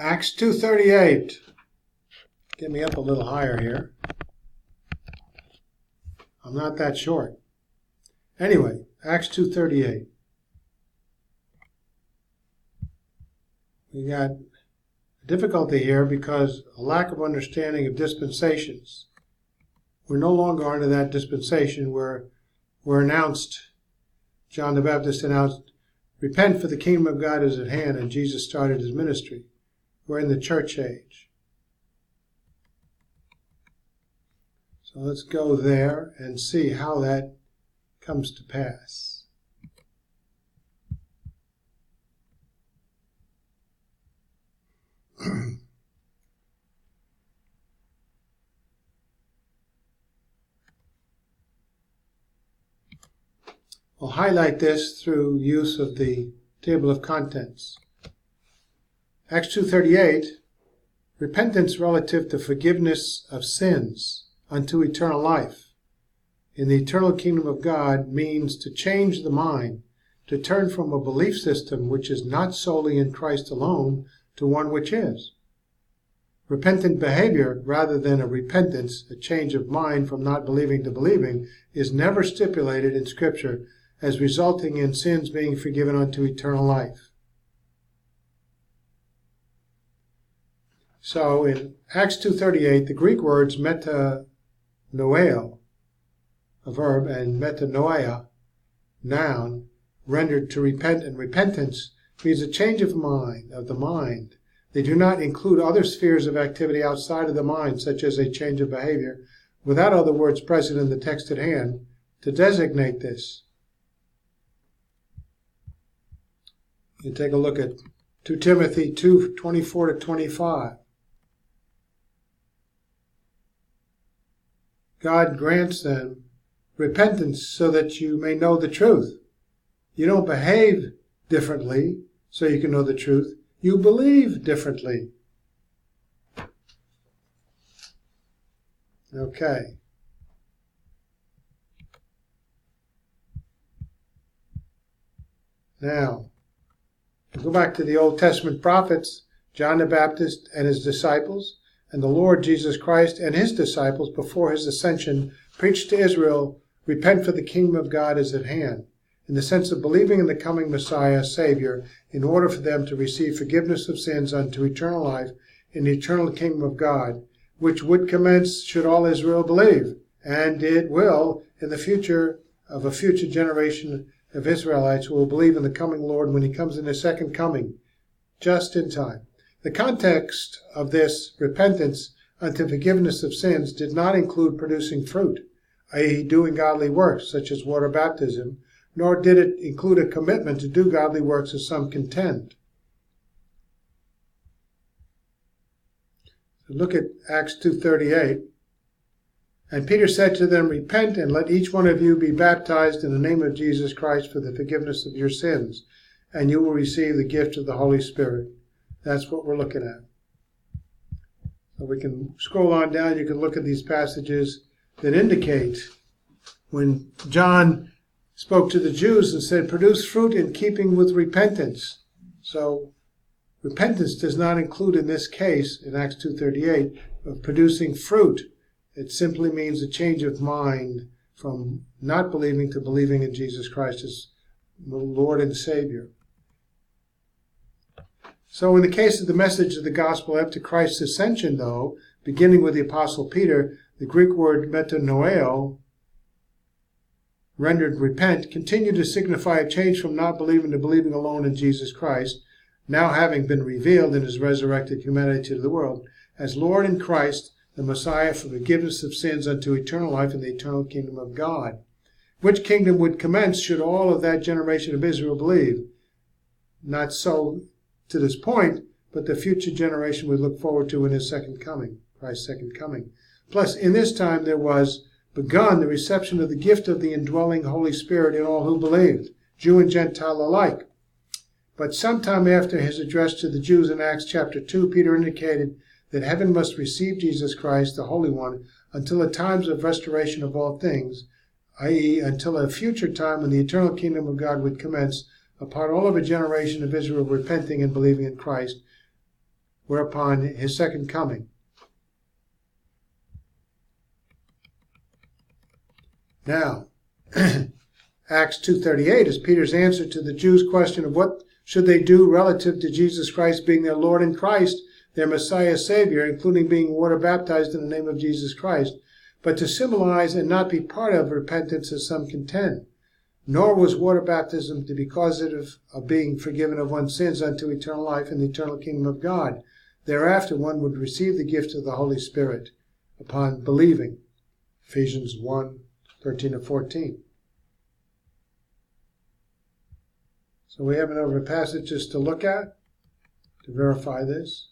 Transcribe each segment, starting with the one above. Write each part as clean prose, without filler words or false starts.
Acts 2:38. Get me up a little higher here. I'm not that short. Anyway, Acts 2:38. We got difficulty here because a lack of understanding of dispensations. We're no longer under that dispensation where we're announced, John the Baptist announced, repent for the kingdom of God is at hand, and Jesus started his ministry. We're in the church age. So let's go there and see how that comes to pass. We'll highlight this through use of the table of contents. Acts 2:38, repentance relative to forgiveness of sins unto eternal life in the eternal kingdom of God means to change the mind, to turn from a belief system which is not solely in Christ alone to one which is. Repentant behavior, rather than a repentance, a change of mind from not believing to believing, is never stipulated in Scripture as resulting in sins being forgiven unto eternal life. So in Acts 2:38, the Greek words metanoeo, a verb, and metanoia, noun, rendered to repent and repentance, means a change of mind, of the mind. They do not include other spheres of activity outside of the mind, such as a change of behavior, without other words present in the text at hand to designate this. You take a look at 2 Timothy 2:24-25. God grants them repentance so that you may know the truth. You don't behave differently so you can know the truth. You believe differently. Okay. Now, go back to the Old Testament prophets, John the Baptist and his disciples, and the Lord Jesus Christ and his disciples before his ascension preached to Israel, repent for the kingdom of God is at hand, in the sense of believing in the coming Messiah, Savior, in order for them to receive forgiveness of sins unto eternal life in the eternal kingdom of God, which would commence should all Israel believe, and it will in the future of a future generation of Israelites who will believe in the coming Lord when he comes in his second coming, just in time. The context of this repentance unto forgiveness of sins did not include producing fruit, i.e. doing godly works such as water baptism, nor did it include a commitment to do godly works as some contend. So look at Acts 2:38. And Peter said to them, repent and let each one of you be baptized in the name of Jesus Christ for the forgiveness of your sins, and you will receive the gift of the Holy Spirit. That's what we're looking at. So we can scroll on down. You can look at these passages that indicate when John spoke to the Jews and said, produce fruit in keeping with repentance. So repentance does not include in this case, in Acts 2:38, of producing fruit. It simply means a change of mind from not believing to believing in Jesus Christ as Lord and Savior. So in the case of the message of the gospel after Christ's ascension, though, beginning with the Apostle Peter, the Greek word metanoeo, rendered repent, continued to signify a change from not believing to believing alone in Jesus Christ, now having been revealed in his resurrected humanity to the world, as Lord in Christ, the Messiah for forgiveness of sins unto eternal life in the eternal kingdom of God, which kingdom would commence should all of that generation of Israel believe. Not so to this point, but the future generation we look forward to in his second coming, Christ's second coming. Plus, in this time there was begun the reception of the gift of the indwelling Holy Spirit in all who believed, Jew and Gentile alike. But sometime after his address to the Jews in Acts chapter 2, Peter indicated that heaven must receive Jesus Christ, the Holy One, until the times of restoration of all things, i.e., until a future time when the eternal kingdom of God would commence upon all of a generation of Israel repenting and believing in Christ, whereupon his second coming. Now, Acts 2:38 is Peter's answer to the Jews' question of what should they do relative to Jesus Christ being their Lord and Christ, their Messiah Savior, including being water baptized in the name of Jesus Christ, but to symbolize and not be part of repentance as some contend. Nor was water baptism to be causative of being forgiven of one's sins unto eternal life in the eternal kingdom of God. Thereafter one would receive the gift of the Holy Spirit upon believing. Ephesians 1:13-14. So we have another passages to look at to verify this.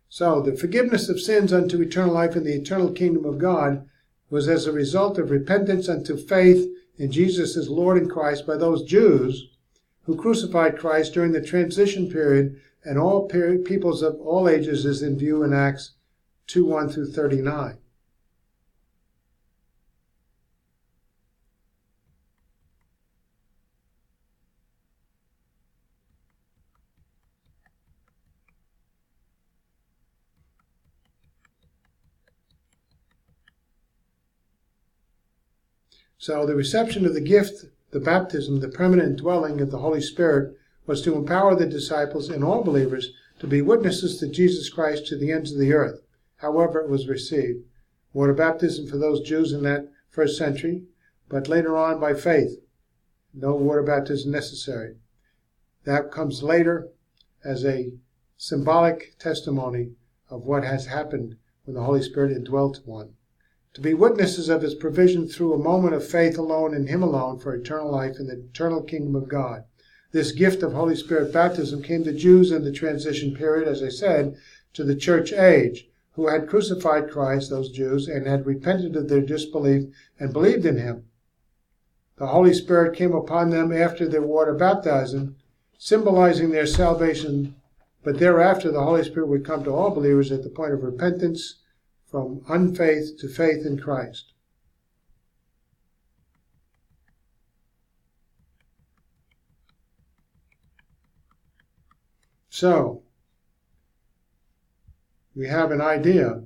So the forgiveness of sins unto eternal life in the eternal kingdom of God was as a result of repentance unto faith in Jesus as Lord and Christ by those Jews who crucified Christ during the transition period, and all peoples of all ages is in view in Acts 2:1-39. So the reception of the gift, the baptism, the permanent dwelling of the Holy Spirit was to empower the disciples and all believers to be witnesses to Jesus Christ to the ends of the earth, however it was received. Water baptism for those Jews in that first century, but later on by faith. No water baptism necessary. That comes later as a symbolic testimony of what has happened when the Holy Spirit indwelt one. To be witnesses of his provision through a moment of faith alone in him alone for eternal life in the eternal kingdom of God. This gift of Holy Spirit baptism came to Jews in the transition period, as I said, to the church age, who had crucified Christ, those Jews, and had repented of their disbelief and believed in him. The Holy Spirit came upon them after their water baptism, symbolizing their salvation, but thereafter the Holy Spirit would come to all believers at the point of repentance, from unfaith to faith in Christ. So, we have an idea